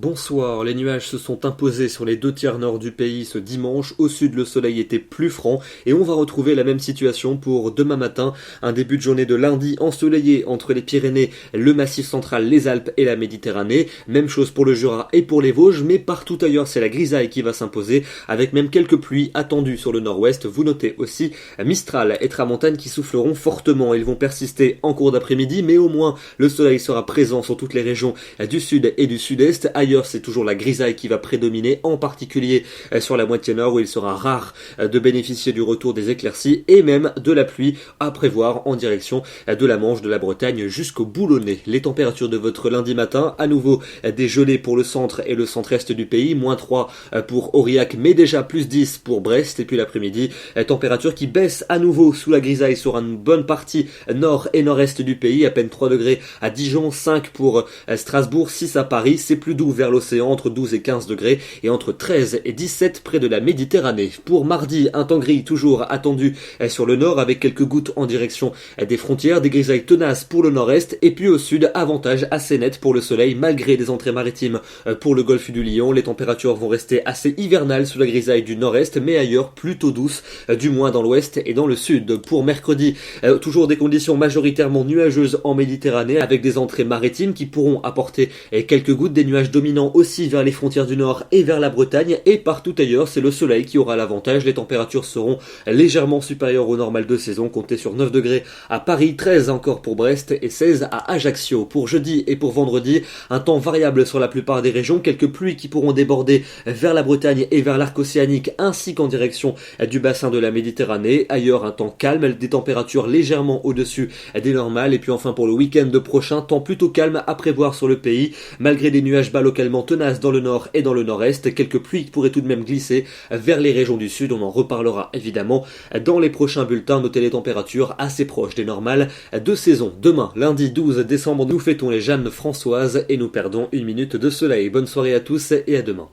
Bonsoir, les nuages se sont imposés sur les deux tiers nord du pays ce dimanche. Au sud, le soleil était plus franc et on va retrouver la même situation pour demain matin. Un début de journée de lundi ensoleillé entre les Pyrénées, le Massif central, les Alpes et la Méditerranée. Même chose pour le Jura et pour les Vosges, mais partout ailleurs, c'est la grisaille qui va s'imposer avec même quelques pluies attendues sur le nord-ouest. Vous notez aussi Mistral et Tramontane qui souffleront fortement. Ils vont persister en cours d'après-midi, mais au moins le soleil sera présent sur toutes les régions du sud et du sud-est. Ailleurs, c'est toujours la grisaille qui va prédominer, en particulier sur la moitié nord où il sera rare de bénéficier du retour des éclaircies et même de la pluie à prévoir en direction de la Manche, de la Bretagne jusqu'au Boulonnais. Les températures de votre lundi matin, à nouveau des gelées pour le centre et le centre-est du pays, -3 pour Aurillac, mais déjà +10 pour Brest. Et puis l'après-midi, température qui baisse à nouveau sous la grisaille sur une bonne partie nord et nord-est du pays, à peine 3 degrés à Dijon, 5 pour Strasbourg, 6 à Paris, c'est plus doux vers l'océan, entre 12 et 15 degrés, et entre 13 et 17 près de la Méditerranée. Pour mardi, un temps gris toujours attendu sur le nord, avec quelques gouttes en direction des frontières, des grisailles tenaces pour le nord-est, et puis au sud, avantage assez net pour le soleil, malgré des entrées maritimes pour le golfe du Lion. Les températures vont rester assez hivernales sous la grisaille du nord-est, mais ailleurs plutôt douces, du moins dans l'ouest et dans le sud. Pour mercredi, toujours des conditions majoritairement nuageuses en Méditerranée, avec des entrées maritimes qui pourront apporter quelques gouttes, des nuages dominants aussi vers les frontières du nord et vers la Bretagne, et partout ailleurs c'est le soleil qui aura l'avantage. Les températures seront légèrement supérieures au normal de saison, comptez sur 9 degrés à Paris, 13 encore pour Brest et 16 à Ajaccio. Pour jeudi et pour vendredi, un temps variable sur la plupart des régions, quelques pluies qui pourront déborder vers la Bretagne et vers l'arc océanique ainsi qu'en direction du bassin de la Méditerranée. Ailleurs un temps calme, des températures légèrement au-dessus des normales, et puis enfin pour le week-end prochain, temps plutôt calme à prévoir sur le pays, malgré des nuages bas localement tenaces dans le nord et dans le nord-est. Quelques pluies pourraient tout de même glisser vers les régions du sud, on en reparlera évidemment dans les prochains bulletins. Notez les températures assez proches des normales de saison. Demain, lundi 12 décembre, nous fêtons les Jeanne Françoises et nous perdons une minute de soleil. Bonne soirée à tous et à demain.